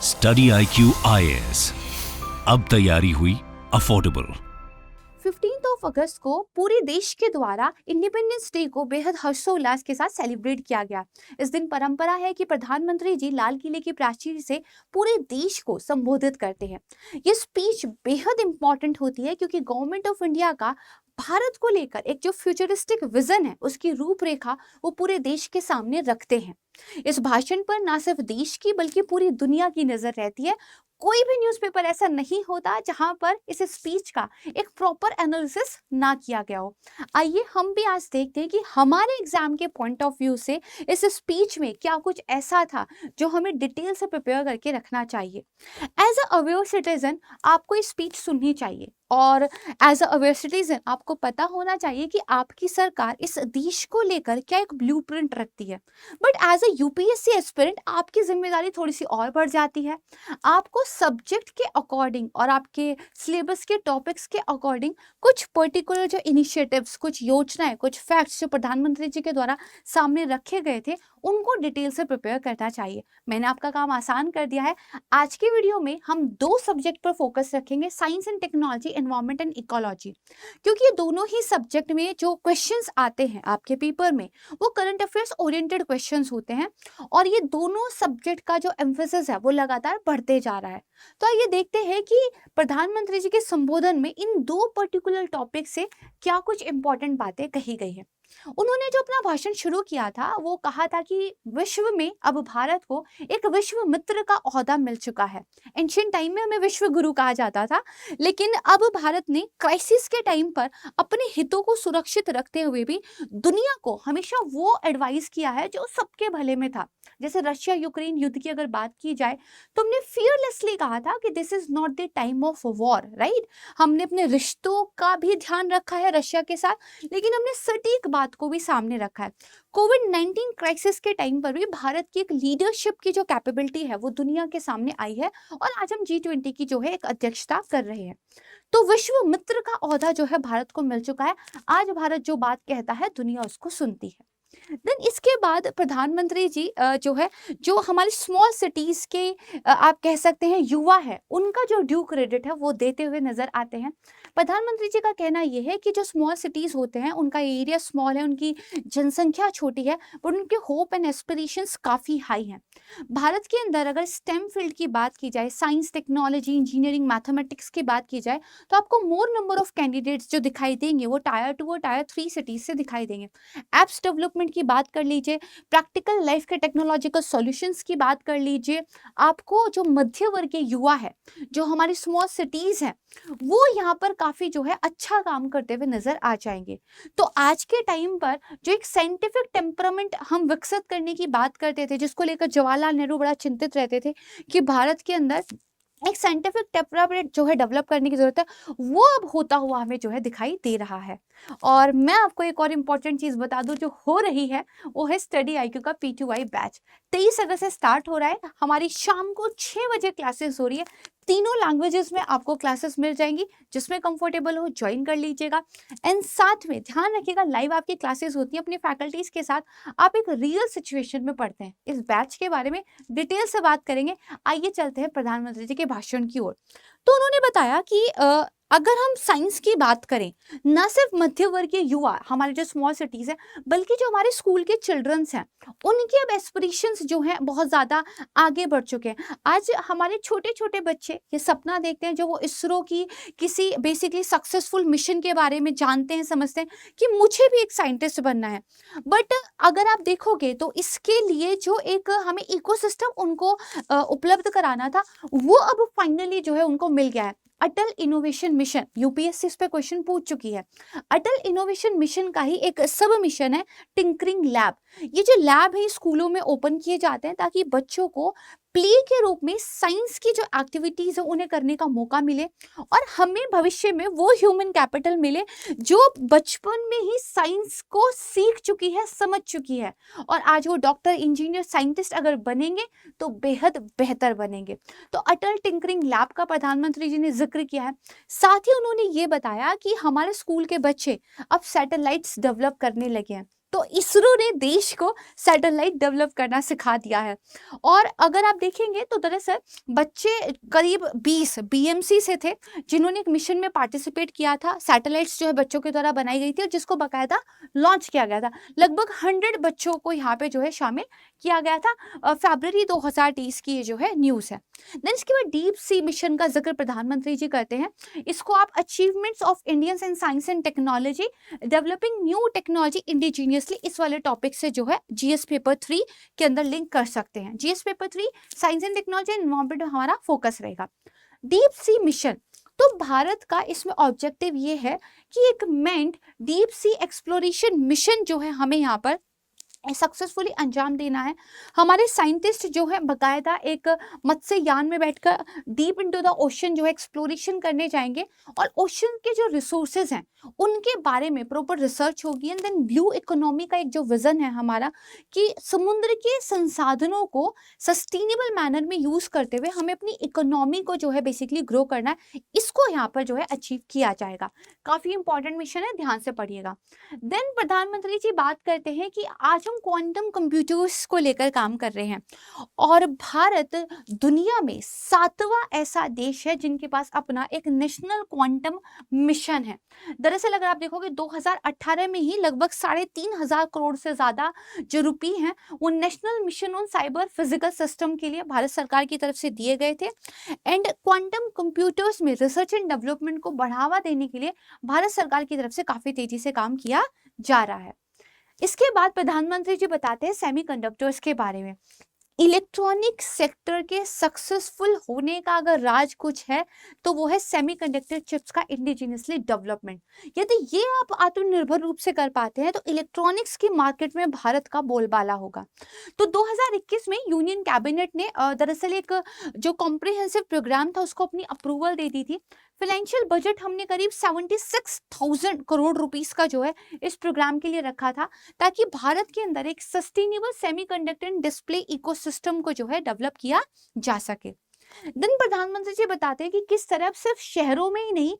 Study IQ IAS, अब तैयारी हुई अफोर्डेबल। 15 अगस्त को पूरे देश के द्वारा इंडिपेंडेंस डे को बेहद हर्षोल्लास के साथ सेलिब्रेट किया गया। इस दिन परंपरा है कि प्रधानमंत्री जी लाल किले की प्राचीर से पूरे देश को संबोधित करते हैं। ये स्पीच बेहद इंपॉर्टेंट होती है क्योंकि गवर्नमेंट ऑफ इंडिया का भारत को लेकर एक जो फ्यूचरिस्टिक विजन है उसकी रूपरेखा वो पूरे देश के सामने रखते हैं। इस भाषण पर ना सिर्फ देश की बल्कि पूरी दुनिया की नजर रहती है। कोई भी न्यूज़पेपर ऐसा नहीं होता जहां पर इस स्पीच का एक प्रॉपर एनालिसिस ना किया गया हो। आइए हम भी आज देखते हैं कि हमारे एग्जाम के पॉइंट ऑफ व्यू से इस स्पीच में क्या कुछ ऐसा था जो हमें डिटेल से प्रिपेयर करके रखना चाहिए। एज अ अवेयर सिटीजन आपको ये स्पीच सुननी चाहिए और एज अ अवेयर सिटीजन आपको पता होना चाहिए कि आपकी सरकार इस देश को लेकर क्या एक ब्लूप्रिंट रखती है। But as a UPSC aspirant आपकी जिम्मेदारी थोड़ी सी और बढ़ जाती है। आपको सब्जेक्ट के अकॉर्डिंग और आपके सिलेबस के टॉपिक्स के अकॉर्डिंग कुछ पर्टिकुलर जो इनिशिएटिव्स, कुछ योजनाएं, कुछ फैक्ट्स जो प्रधानमंत्री जी के द्वारा सामने रखे गए थे उनको डिटेल से प्रिपेयर करना चाहिए। मैंने आपका काम आसान कर दिया है। आज की वीडियो में हम दो सब्जेक्ट पर फोकस रखेंगे, science and technology, environment and ecology, क्योंकि ये दोनों ही सब्जेक्ट में जो क्वेश्चंस आते हैं आपके पेपर में वो करंट अफेयर्स ओरिएंटेड क्वेश्चंस होते हैं और ये दोनों सब्जेक्ट का जो एम्फेसिस है वो लगातार बढ़ते जा रहा है। तो आइए देखते हैं कि प्रधानमंत्री जी के संबोधन में इन दो पर्टिकुलर टॉपिक से क्या कुछ इंपॉर्टेंट बातें कही गई हैं। उन्होंने जो अपना भाषण शुरू किया था वो कहा था कि विश्व में अब भारत को एक विश्व मित्र का ओहदा मिल चुका है। एंशिएंट टाइम में हमें विश्व गुरु कहा जाता था, लेकिन अब भारत ने क्राइसिस के टाइम पर अपने हितों को सुरक्षित रखते हुए भी दुनिया को हमेशा वो एडवाइस किया है जो सबके भले में था। जैसे रशिया यूक्रेन युद्ध की अगर बात की जाए तो हमने फियरलेसली कहा था कि this is not the time of war, right. हमने अपने रिश्तों का भी ध्यान रखा है रशिया के साथ, लेकिन हमने सटीक बात को भी सामने रखा है। कोविड-19 क्राइसिस के टाइम पर भी भारत की एक लीडरशिप की जो कैपेबिलिटी है वो दुनिया के सामने आई है और आज हम G20 की जो है एक अध्यक्षता कर रहे हैं। तो विश्व मित्र का ओहदा जो है भारत को मिल चुका है। आज भारत जो बात कहता है दुनिया उसको सुनती है। देन इसके बाद प्रधानमंत्री जी जो है जो हमारी स्मॉल सिटीज के आप कह सकते हैं युवा है उनका जो ड्यू क्रेडिट है वो देते हुए नजर आते हैं। प्रधानमंत्री जी का कहना यह है कि जो स्मॉल सिटीज होते हैं उनका एरिया स्मॉल है, उनकी जनसंख्या छोटी है, पर उनके होप एंड एस्पिरेशंस काफी हाई हैं। भारत के अंदर अगर स्टेम फील्ड की बात की जाए, साइंस, टेक्नोलॉजी, इंजीनियरिंग, मैथमेटिक्स की बात की जाए तो आपको मोर नंबर ऑफ कैंडिडेट्स जो दिखाई देंगे वो टायर 2 और टायर 3 सिटीज से दिखाई देंगे। एप्स डेवलपमेंट की बात कर लीजिए, प्रैक्टिकल लाइफ के टेक्नोलॉजिकल सॉल्यूशंस की बात कर लीजिए, आपको जो मध्य वर्ग के युवा है जो हमारी स्मॉल सिटीज हैं वो यहाँ पर काफी जो है अच्छा काम करते हुए नजर आ जाएंगे। तो आज के टाइम पर जो एक साइंटिफिक टेम्परामेंट हम विकसित करने की बात करते थे जिसको लेकर जवाहरलाल नेहरू बड़ा चिंतित रहते थे कि भारत के अंदर एक साइंटिफिक टेम्परामेंट जो है डेवलप करने की जरूरत है, वो अब होता हुआ हमें जो है दिखाई दे रहा है। और मैं आपको एक और इम्पॉर्टेंट चीज बता दूं जो हो रही है वो है स्टडी IQ का P2I बैच। 23 अगस्त से स्टार्ट हो रहा है। हमारी शाम को 6 बजे क्लासेस हो रही है। तीनों लैंग्वेजेस में आपको क्लासेस मिल जाएंगी, जिसमें कंफर्टेबल हो ज्वाइन कर लीजिएगा। एंड साथ में ध्यान रखिएगा लाइव आपकी क्लासेस होती है अपनी फैकल्टीज के साथ, आप एक रियल सिचुएशन में पढ़ते हैं। इस बैच के बारे में डिटेल से बात करेंगे। आइए चलते हैं प्रधानमंत्री जी के भाषण की ओर। तो उन्होंने बताया कि अगर हम साइंस की बात करें, ना सिर्फ मध्य वर्गीय युवा हमारे जो स्मॉल सिटीज हैं बल्कि जो हमारे स्कूल के चिल्ड्रंस हैं उनके अब एस्पिरेशंस जो हैं बहुत ज़्यादा आगे बढ़ चुके हैं। आज हमारे छोटे छोटे बच्चे ये सपना देखते हैं जो वो इसरो की किसी बेसिकली सक्सेसफुल मिशन के बारे में जानते हैं, समझते हैं कि मुझे भी एक साइंटिस्ट बनना है। बट अगर आप देखोगे तो इसके लिए जो एक हमें इकोसिस्टम उनको उपलब्ध कराना था वो अब फाइनली जो है उनको मिल गया है। अटल इनोवेशन मिशन, यूपीएससी इस पे क्वेश्चन पूछ चुकी है। अटल इनोवेशन मिशन का ही एक सब मिशन है टिंकरिंग लैब। ये जो लैब है स्कूलों में ओपन किए जाते हैं ताकि बच्चों को प्ले के रूप में साइंस की जो एक्टिविटीज है उन्हें करने का मौका मिले और हमें भविष्य में वो ह्यूमन कैपिटल मिले जो बचपन में ही साइंस को सीख चुकी है, समझ चुकी है और आज वो डॉक्टर, इंजीनियर, साइंटिस्ट अगर बनेंगे तो बेहद बेहतर बनेंगे। तो अटल टिंकरिंग लैब का प्रधानमंत्री जी ने जिक्र किया है। साथ ही उन्होंने ये बताया कि हमारे स्कूल के बच्चे अब सैटेलाइट्स डेवलप करने लगे हैं। तो इसरो ने देश को सैटेलाइट डेवलप करना सिखा दिया है। और अगर आप देखेंगे तो दरअसल बच्चे करीब 20 बीएमसी से थे जिन्होंने एक मिशन में पार्टिसिपेट किया था। सैटेलाइट्स जो है बच्चों के द्वारा बनाई गई थी और जिसको बाकायदा लॉन्च किया गया था। लगभग 100 बच्चों को यहाँ पे जो है शामिल किया गया था। फरवरी 2023 की ये जो है न्यूज़ है। देन इसके बाद डीप सी मिशन का जिक्र प्रधानमंत्री जी करते हैं। इसको आप achievements of Indians in science and technology, developing new technology indigenously, इस वाले टॉपिक से जो है जीएस पेपर 3 के अंदर लिंक कर सकते हैं। GS paper 3 science and technology and environment हमारा फोकस रहेगा। डीप सी मिशन, तो भारत का इसमें ऑब्जेक्टिव ये है कि एक मेंट डीप सी एक्सप्लोरेशन मिशन जो है हमें यहाँ पर सक्सेसफुली अंजाम देना है। हमारे साइंटिस्ट जो है बकायदा एक मत्स्य यान में बैठकर डीप इनटू द ओशन जो है एक्सप्लोरेशन करने जाएंगे और ओशन के जो रिसोर्सेज हैं उनके बारे में प्रॉपर रिसर्च होगी। एंड देन ब्लू इकोनॉमी का एक जो विजन है हमारा कि समुद्र के संसाधनों को सस्टेनेबल मैनर में यूज करते हुए हमें अपनी इकोनॉमी को जो है बेसिकली ग्रो करना है, इसको यहाँ पर जो है अचीव किया जाएगा। काफी इंपॉर्टेंट मिशन है, ध्यान से पढ़िएगा। देन प्रधानमंत्री जी बात करते हैं कि आज हम क्वांटम कंप्यूटर्स को लेकर काम कर रहे हैं और भारत दुनिया में 7वां ऐसा देश है जिनके पास अपना एक नेशनल क्वांटम मिशन है। दरअसल अगर आप देखोगे 2018 में ही लगभग 3,500 करोड़ से ज्यादा जो रुपये हैं वो national mission on cyber physical system के लिए भारत सरकार की तरफ से दिए गए थे। एंड क्वांटम कंप्यूटर्स में रिसर्च एंड डेवलपमेंट को बढ़ावा देने के लिए भारत सरकार की तरफ से काफी तेजी से काम किया जा रहा है। इसके बाद प्रधानमंत्री जी बताते हैं सेमीकंडक्टर्स के बारे में। इलेक्ट्रॉनिक सेक्टर के सक्सेसफुल होने का अगर राज कुछ है तो वो है सेमीकंडक्टर चिप्स का इंडिजिनियसली डेवलपमेंट। यदि ये आप आत्मनिर्भर रूप से कर पाते हैं तो इलेक्ट्रॉनिक्स की मार्केट में भारत का बोलबाला होगा। तो 2021 में यूनियन कैबिनेट ने दरअसल एक जो कॉम्प्रिहेंसिव प्रोग्राम था उसको अपनी अप्रूवल दे दी थी। फाइनेंशियल बजट हमने करीब 76,000 करोड़ रुपीस का जो है इस प्रोग्राम के लिए रखा था ताकि भारत के अंदर एक sustainable semiconductor and display ecosystem को जो है डेवलप किया जा सके। दिन प्रधानमंत्री जी बताते हैं कि किस तरह सिर्फ शहरों में ही नहीं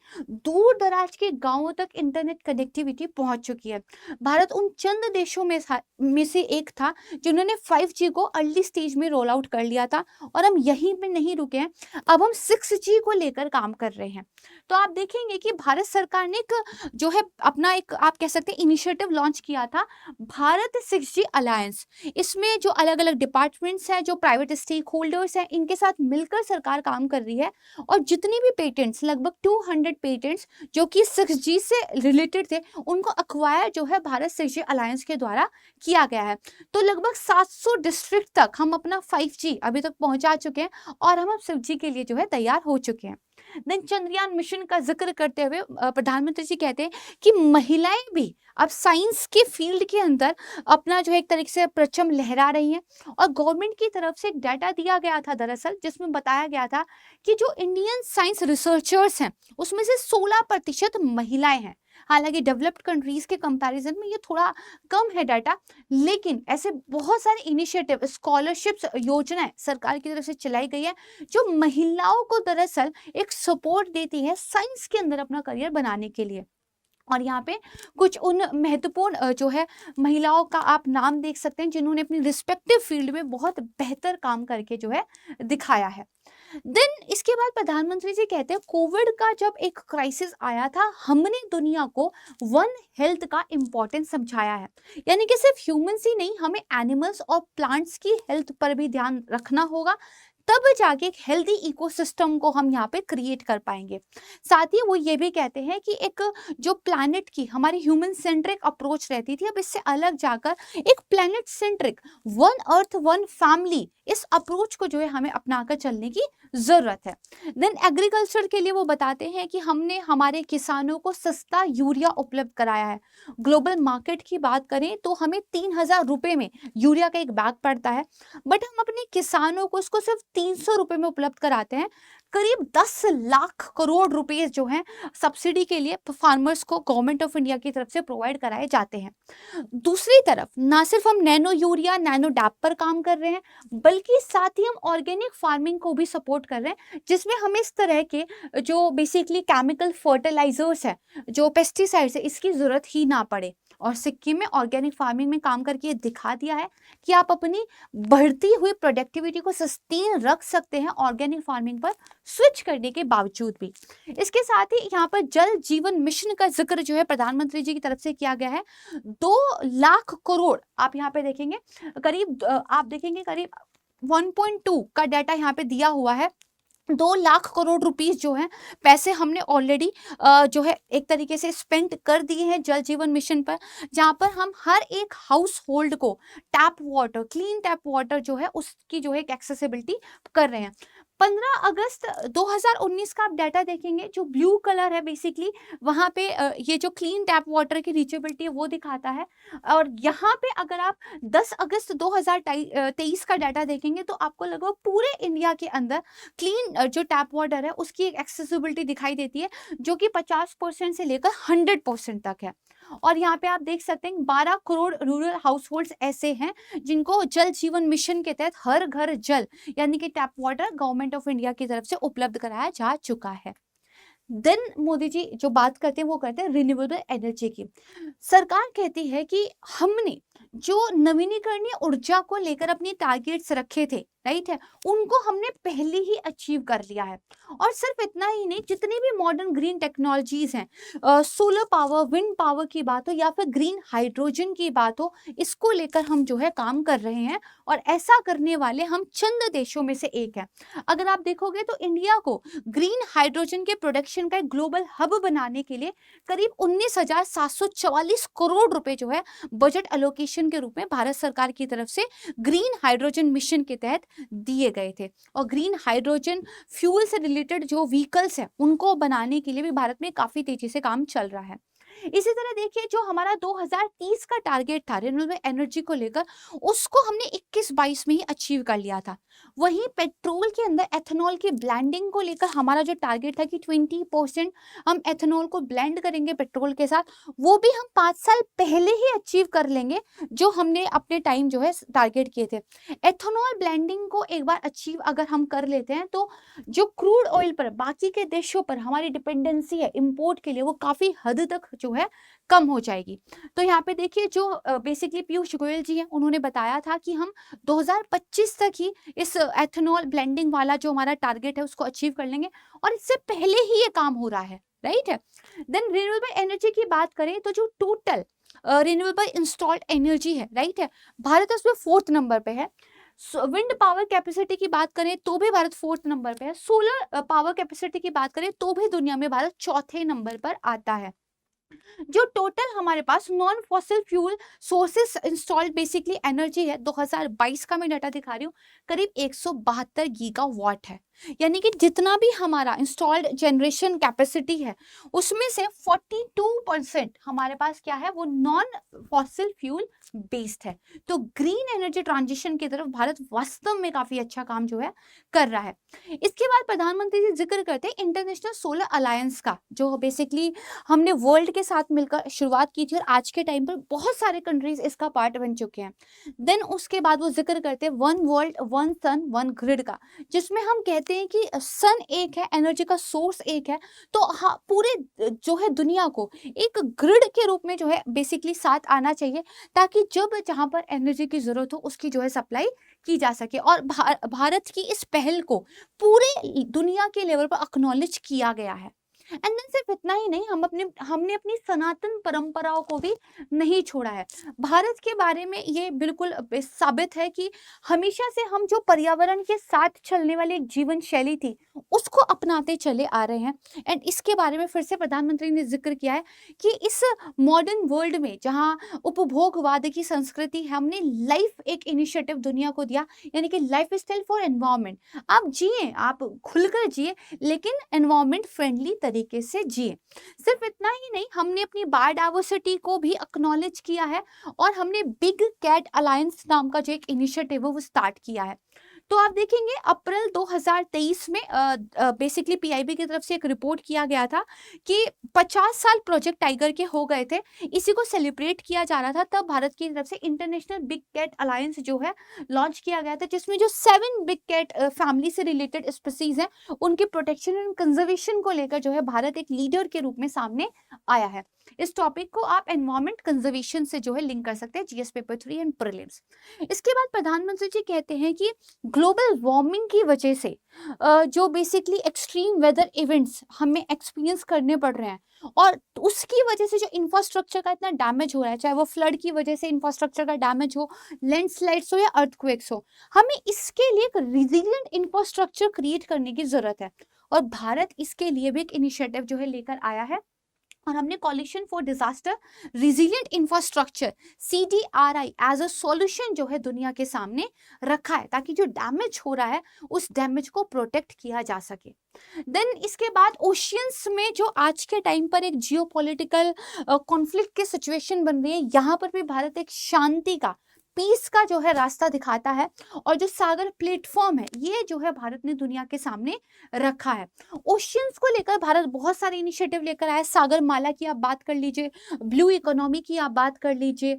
दूर दराज के गांवों तक इंटरनेट कनेक्टिविटी पहुंच चुकी है। भारत उन चंद देशों में से एक था जिन्होंने 5G को अर्ली स्टेज में रोल आउट कर लिया था और हम यहीं पे नहीं रुके हैं, अब हम 6G को लेकर काम कर रहे हैं। तो आप देखेंगे कि भारत सरकार ने एक जो है अपना एक आप कह सकते हैं इनिशिएटिव लॉन्च किया था, भारत 6G अलायंस। इसमें जो अलग अलग डिपार्टमेंट्स हैं, जो प्राइवेट स्टेक होल्डर्स हैं, इनके साथ मिलकर सरकार काम कर रही है और जितनी भी पेटेंट्स लगभग 200 पेटेंट्स जो कि 6G से रिलेटेड थे उनको अक्वायर जो है भारत 6G अलायंस के द्वारा किया गया है। तो लगभग 700 डिस्ट्रिक्ट तक हम अपना 5G अभी तक पहुंचा चुके हैं और हम अब 6G के लिए जो है तैयार हो चुके हैं। देन चंद्रयान मिशन का जिक्र करते हुए प्रधानमंत्री जी कहते हैं कि महिलाएं भी अब साइंस के फील्ड के अंदर अपना जो है एक तरीके से परचम लहरा रही हैं। और गवर्नमेंट की तरफ से एक डाटा दिया गया था दरअसल जिसमें बताया गया था कि जो इंडियन साइंस रिसर्चर्स हैं उसमें से 16% महिलाएं हैं। हालांकि डेवलप्ड कंट्रीज के कंपैरिजन में ये थोड़ा कम है डाटा, लेकिन ऐसे बहुत सारे इनिशिएटिव स्कॉलरशिप्स योजनाएं सरकार की तरफ से चलाई गई है जो महिलाओं को दरअसल एक सपोर्ट देती है साइंस के अंदर अपना करियर बनाने के लिए। और यहाँ पे कुछ उन महत्वपूर्ण जो है महिलाओं का आप नाम देख सकते हैं जिन्होंने अपनी रिस्पेक्टिव फील्ड में बहुत बेहतर काम करके जो है दिखाया है। देन इसके बाद प्रधानमंत्री जी कहते हैं कोविड का जब एक क्राइसिस आया था हमने दुनिया को वन हेल्थ का इम्पोर्टेंस समझाया है। यानी कि सिर्फ ह्यूमंस ही नहीं, हमें एनिमल्स और प्लांट्स की हेल्थ पर भी ध्यान रखना होगा, तब जाके एक हेल्दी इकोसिस्टम को हम यहाँ पे क्रिएट कर पाएंगे। साथ ही वो ये भी कहते हैं कि एक जो प्लैनेट की हमारी ह्यूमन सेंट्रिक अप्रोच रहती थी अब इससे अलग जाकर एक planet centric one earth one family इस अप्रोच को जो है हमें अपनाकर चलने की जरूरत है। देन एग्रीकल्चर के लिए वो बताते हैं कि हमने हमारे किसानों को सस्ता यूरिया उपलब्ध कराया है। ग्लोबल मार्केट की बात करें तो हमें 3,000 रुपए में यूरिया का एक बैग पड़ता है, बट हम अपने किसानों को उसको सिर्फ 300 रुपए में उपलब्ध कराते हैं। करीब 10 लाख करोड़ रुपए जो हैं सब्सिडी के लिए फार्मर्स को गवर्नमेंट ऑफ इंडिया की तरफ से प्रोवाइड कराए जाते हैं। दूसरी तरफ ना सिर्फ हम नैनो यूरिया, नैनो डैप पर काम कर रहे हैं, बल्कि साथ ही हम ऑर्गेनिक फार्मिंग को भी सपोर्ट कर रहे हैं, जिसमें हमें इस तरह के जो बेसिकली केमिकल फर्टिलाइजर्स है, जो पेस्टिसाइड्स है, इसकी जरूरत ही ना पड़े। और सिक्किम में ऑर्गेनिक फार्मिंग में काम करके ये दिखा दिया है कि आप अपनी बढ़ती हुई प्रोडक्टिविटी को सस्टेन रख सकते हैं ऑर्गेनिक फार्मिंग पर स्विच करने के बावजूद भी। इसके साथ ही यहाँ पर जल जीवन मिशन का जिक्र जो है प्रधानमंत्री जी की तरफ से किया गया है। 2 लाख करोड़ आप यहाँ पे देखेंगे, करीब आप देखेंगे करीब 1.2 का डाटा यहाँ पे दिया हुआ है। 2 लाख करोड़ रुपीस जो है पैसे हमने ऑलरेडी जो है एक तरीके से स्पेंड कर दिए हैं जल जीवन मिशन पर, जहां पर हम हर एक हाउस होल्ड को tap water, clean tap water जो है उसकी जो है एक्सेसिबिलिटी कर रहे हैं। 15 अगस्त 2019 का आप डाटा देखेंगे, जो ब्लू कलर है बेसिकली वहां पे ये जो क्लीन टैप वाटर की रीचेबिलिटी है वो दिखाता है। और यहाँ पे अगर आप 10 अगस्त 2023 का डाटा देखेंगे तो आपको लगभग पूरे इंडिया के अंदर क्लीन जो टैप वाटर है उसकी एक एक्सेसिबिलिटी दिखाई देती है, जो कि 50% से लेकर 100% तक है। और यहाँ पे आप देख सकते हैं 12 करोड़ रूरल हाउस होल्ड्स ऐसे हैं जिनको जल जीवन मिशन के तहत हर घर जल यानी कि tap water government of India की तरफ से उपलब्ध कराया जा चुका है। देन मोदी जी जो बात करते हैं वो करते हैं रिन्यूएबल एनर्जी की। सरकार कहती है कि हमने जो नवीनीकरणीय ऊर्जा को लेकर अपने टारगेट्स रखे थे, राइट है, उनको हमने पहले ही अचीव कर लिया है। और सिर्फ इतना ही नहीं, जितनी भी मॉडर्न ग्रीन टेक्नोलॉजीज हैं, सोलर पावर, विंड पावर की बात हो या फिर ग्रीन हाइड्रोजन की बात हो, इसको लेकर हम जो है काम कर रहे हैं। और ऐसा करने वाले हम चंद देशों में से एक है। अगर आप देखोगे तो इंडिया को ग्रीन हाइड्रोजन के प्रोडक्शन का एक ग्लोबल हब बनाने के लिए करीब 19,744 करोड़ रुपए जो है बजट एलोकेशन के रूप में भारत सरकार की तरफ से ग्रीन हाइड्रोजन मिशन के तहत दिए गए थे। और ग्रीन हाइड्रोजन फ्यूल से रिलेटेड जो व्हीकल्स हैं उनको बनाने के लिए भी भारत में काफी तेजी से काम चल रहा है। इसी तरह देखिए, जो हमारा 2030 का टारगेट था रिन्यूएबल एनर्जी को लेकर, उसको हमने 21-22 में ही अचीव कर लिया था। वहीं पेट्रोल के अंदर एथेनॉल की ब्लेंडिंग को लेकर हमारा जो टारगेट था कि 20% हम एथेनॉल को ब्लेंड करेंगे पेट्रोल के साथ, वो भी हम 5 साल पहले ही अचीव कर लेंगे जो हमने अपने टाइम जो है टारगेट किए थे। एथेनॉल ब्लेंडिंग को एक बार अचीव अगर हम कर लेते हैं तो जो क्रूड ऑयल पर बाकी के देशों पर हमारी डिपेंडेंसी है इंपोर्ट के लिए, वो काफी हद तक जो है कम हो जाएगी। तो यहाँ पे देखिए, जो बेसिकली पीयूष गोयल जी हैं, उन्होंने बताया था कि हम 2025 तक ही इस एथेनॉल ब्लेंडिंग वाला जो हमारा टारगेट है उसको अचीव कर लेंगे, और इससे पहले ही ये काम हो रहा है, राइट है। देन रिन्यूएबल एनर्जी की बात करें तो जो टोटल रिन्यूएबल इंस्टॉल्ड एनर्जी है, राइट है, भारत उसमें 4th नंबर पे है। विंड पावर कैपेसिटी की बात करें तो भी भारत 4th नंबर पे है। सोलर पावर कैपेसिटी की बात करें तो भी दुनिया में भारत 4थे नंबर पर आता है। जो टोटल हमारे पास non fossil fuel sources installed basically energy है, 2022 का मैं डाटा दिखा रही हूँ, करीब 172 गीगावाट है। यानी कि जितना भी हमारा इंस्टॉल्ड जनरेशन कैपेसिटी है उसमें से 42% हमारे पास क्या है, वो नॉन फॉसिल फ्यूल बेस्ड है। तो ग्रीन एनर्जी ट्रांजिशन की तरफ भारत वास्तव में काफी अच्छा काम जो है कर रहा है। इसके बाद प्रधानमंत्री जी जिक्र करते हैं इंटरनेशनल सोलर अलायंस का, जो बेसिकली हमने वर्ल्ड के साथ मिलकर शुरुआत की थी और आज के टाइम पर बहुत सारे कंट्रीज इसका पार्ट बन चुके हैं। देन उसके बाद वो जिक्र करते हैं one world one sun one grid का, जिसमें हम कहते हैं कि सन एक है, एनर्जी का सोर्स एक है, तो हाँ पूरे जो है दुनिया को एक ग्रिड के रूप में जो है बेसिकली साथ आना चाहिए, ताकि जब जहां पर एनर्जी की जरूरत हो उसकी जो है सप्लाई की जा सके। और भारत की इस पहल को पूरे दुनिया के लेवल पर एक्नॉलेज किया गया है। एंड देन सिर्फ इतना ही नहीं, हमने अपनी सनातन परंपराओं को भी नहीं छोड़ा है। भारत के बारे में ये बिल्कुल साबित है कि हमेशा से हम जो पर्यावरण के साथ चलने वाली एक जीवन शैली थी उसको अपनाते चले आ रहे हैं। एंड इसके बारे में फिर से प्रधानमंत्री ने जिक्र किया है कि इस मॉडर्न वर्ल्ड में जहाँ उपभोगवाद की संस्कृति है, हमने लाइफ एक इनिशिएटिव दुनिया को दिया, यानी कि लाइफ स्टाइल फॉर एनवायरमेंट। आप जिए, आप खुलकर जिए, लेकिन एनवायरमेंट फ्रेंडली तरीके से जिए। सिर्फ इतना ही नहीं, हमने अपनी बायोडाइवर्सिटी को भी एक्नॉलेज किया है और हमने बिग कैट अलायंस नाम का जो एक इनिशिएटिव है वो स्टार्ट किया है। तो आप देखेंगे अप्रैल 2023 में बेसिकली पीआईबी की तरफ से एक रिपोर्ट किया गया था कि 50 साल प्रोजेक्ट टाइगर के हो गए थे, इसी को सेलिब्रेट किया जा रहा था। तब भारत की तरफ से इंटरनेशनल बिग कैट अलायंस जो है लॉन्च किया गया था, जिसमें जो 7 बिग कैट फैमिली से रिलेटेड स्पीसीज हैं उनके प्रोटेक्शन एंड कंजर्वेशन को लेकर जो है भारत एक लीडर के रूप में सामने आया है। इस टॉपिक को आप एनवायरमेंट कंजर्वेशन से जो है लिंक कर सकते हैं जीएस पेपर 3 एंड प्रीलिम्स। इसके बाद प्रधानमंत्री जी कहते हैं कि ग्लोबल वार्मिंग की वजह से जो बेसिकली एक्सट्रीम वेदर इवेंट्स हमें एक्सपीरियंस करने पड़ रहे हैं और उसकी वजह से जो इंफ्रास्ट्रक्चर का इतना डैमेज हो रहा है, चाहे वो फ्लड की वजह से इंफ्रास्ट्रक्चर का डैमेज हो, लैंडस्लाइड्स हो या अर्थक्वेक्स हो, हमें इसके लिए एक रिजिलियंट इंफ्रास्ट्रक्चर क्रिएट करने की जरूरत है। और भारत इसके लिए भी एक इनिशिएटिव जो है लेकर आया है और हमने coalition for disaster resilient infrastructure CDRI as a solution जो है दुनिया के सामने रखा है, ताकि जो डैमेज हो रहा है उस डैमेज को प्रोटेक्ट किया जा सके। देन इसके बाद ओशियंस में जो आज के टाइम पर एक जियोपॉलिटिकल कॉन्फ्लिक्ट की सिचुएशन बन रही है, यहाँ पर भी भारत एक शांति का, पीस का जो है रास्ता दिखाता है। और जो सागर प्लेटफॉर्म है ये जो है भारत ने दुनिया के सामने रखा है। ओशियंस को लेकर भारत बहुत सारे इनिशिएटिव लेकर आया है। सागर माला की आप बात कर लीजिए, ब्लू इकोनॉमी की आप बात कर लीजिए,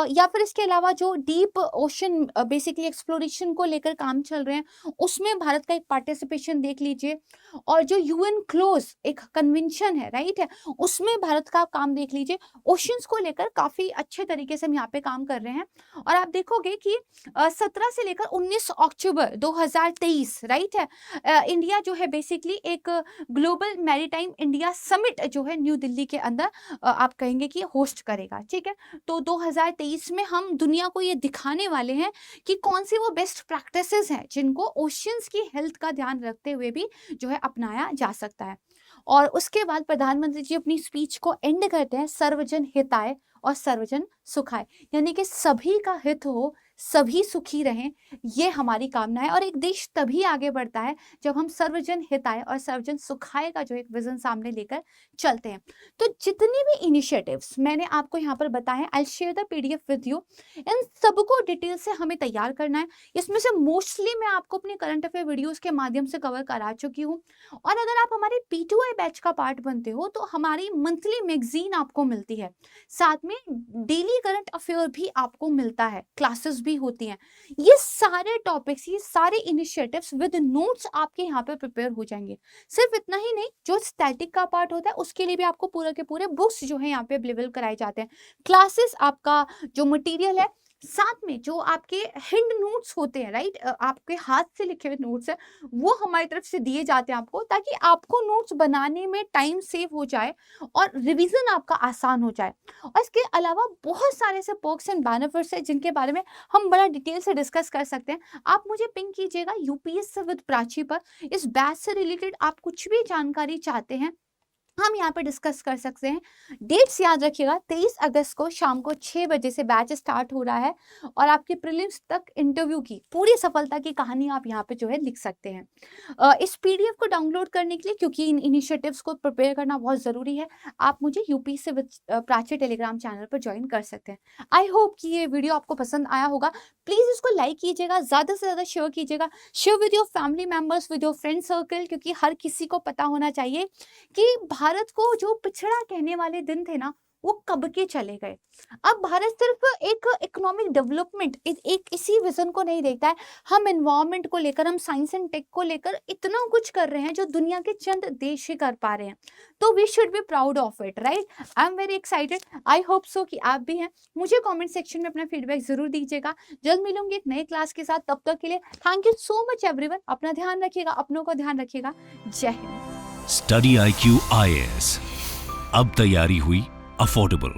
या फिर इसके अलावा जो डीप ओशन बेसिकली एक्सप्लोरेशन को लेकर काम चल रहे हैं उसमें भारत का एक पार्टिसिपेशन देख लीजिए। और जो UN क्लोज एक कन्वेंशन है, राइट है, उसमें भारत का काम देख लीजिए। ओशियंस को लेकर काफी अच्छे तरीके से हम यहाँ पे काम कर रहे हैं। और आप देखोगे कि 17 से लेकर 19 अक्टूबर 2023, राइट है, इंडिया जो है बेसिकली एक ग्लोबल मैरीटाइम इंडिया समिट जो है न्यू दिल्ली के अंदर आप कहेंगे कि होस्ट करेगा, ठीक है। तो 2023 में हम दुनिया को ये दिखाने वाले हैं कि कौन सी वो बेस्ट प्रैक्टिसेस हैं जिनको ओशियंस की हेल्थ का ध्यान रखते हुए भी जो है अपनाया जा सकता है। और उसके बाद प्रधानमंत्री जी अपनी स्पीच को एंड करते हैं सर्वजन हिताय और सर्वजन सुखाय, यानी कि सभी का हित हो, सभी सुखी रहें, ये हमारी कामना है। और एक देश तभी आगे बढ़ता है जब हम सर्वजन हिताय और सर्वजन सुखाय का जो एक विजन सामने लेकर चलते हैं। तो जितनी भी इनिशिएटिव्स मैंने आपको यहाँ पर बताए, I share the PDF with you, इन सबको डिटेल से हमें तैयार करना है। इसमें से मोस्टली मैं आपको अपने करंट अफेयर वीडियोस के माध्यम से कवर करा चुकी हूँ। और अगर आप हमारे P2I बैच का पार्ट बनते हो तो हमारी मंथली मैगजीन आपको मिलती है, साथ में डेली करंट अफेयर भी आपको मिलता है, क्लासेस भी होती हैं। ये सारे टॉपिक्स, ये सारे इनिशिएटिव्स विद नोट्स आपके यहाँ पे प्रिपेयर हो जाएंगे। सिर्फ इतना ही नहीं, जो स्टैटिक का पार्ट होता है उसके लिए भी आपको पूरे के पूरे बुक्स जो है यहाँ पे अवेलेबल कराए जाते हैं। क्लासेस आपका जो मटेरियल है, साथ में जो आपके हैंड नोट्स होते हैं, राइट, आपके हाथ से लिखे हुए नोट्स है, वो हमारी तरफ से दिए जाते हैं आपको, ताकि आपको नोट्स बनाने में टाइम सेव हो जाए और रिवीजन आपका आसान हो जाए। और इसके अलावा बहुत सारे ऐसे पर्क्स एंड बेनिफिट्स हैं जिनके बारे में हम बड़ा डिटेल से डिस्कस कर सकते हैं। आप मुझे पिंक कीजिएगा UPSC विद प्राची पर। इस बैच से रिलेटेड आप कुछ भी जानकारी चाहते हैं हम यहाँ पे डिस्कस कर सकते हैं। डेट्स याद रखिएगा, 23 अगस्त को शाम को 6 बजे से बैच स्टार्ट हो रहा है और आपके प्रीलिम्स तक इंटरव्यू की पूरी सफलता की कहानी आप यहाँ पे जो है लिख सकते हैं। इस PDF को डाउनलोड करने के लिए, क्योंकि इन इनिशिएटिव्स को प्रिपेयर करना बहुत ज़रूरी है, आप मुझे UPSC with Prachi Telegram channel पर ज्वाइन कर सकते हैं। आई होप कि ये वीडियो आपको पसंद आया होगा। प्लीज़ इसको लाइक कीजिएगा, ज़्यादा से ज़्यादा शेयर कीजिएगा, share with your family members, with your friend circle, क्योंकि हर किसी को पता होना चाहिए कि भारत को जो पिछड़ा कहने वाले दिन थे ना, वो कब के चले गए। अब भारत सिर्फ एक इकोनॉमिक डेवलपमेंट, एक इसी विजन को नहीं देखता है। हम एनवायरनमेंट को लेकर, हम साइंस एंड टेक को लेकर इतना कुछ कर रहे हैं जो दुनिया के चंद देश ही कर पा रहे हैं। तो we should be proud of it, right. I am very excited, I hope so कि आप भी हैं। मुझे कमेंट सेक्शन में अपना फीडबैक जरूर दीजिएगा। जल्द मिलूंगी एक नए क्लास के साथ, तब तक के लिए thank you so much everyone. अपना ध्यान रखिएगा, अपनों का ध्यान रखिएगा। जय हिंद। स्टडी IQ IAS, अब तैयारी हुई अफोर्डेबल।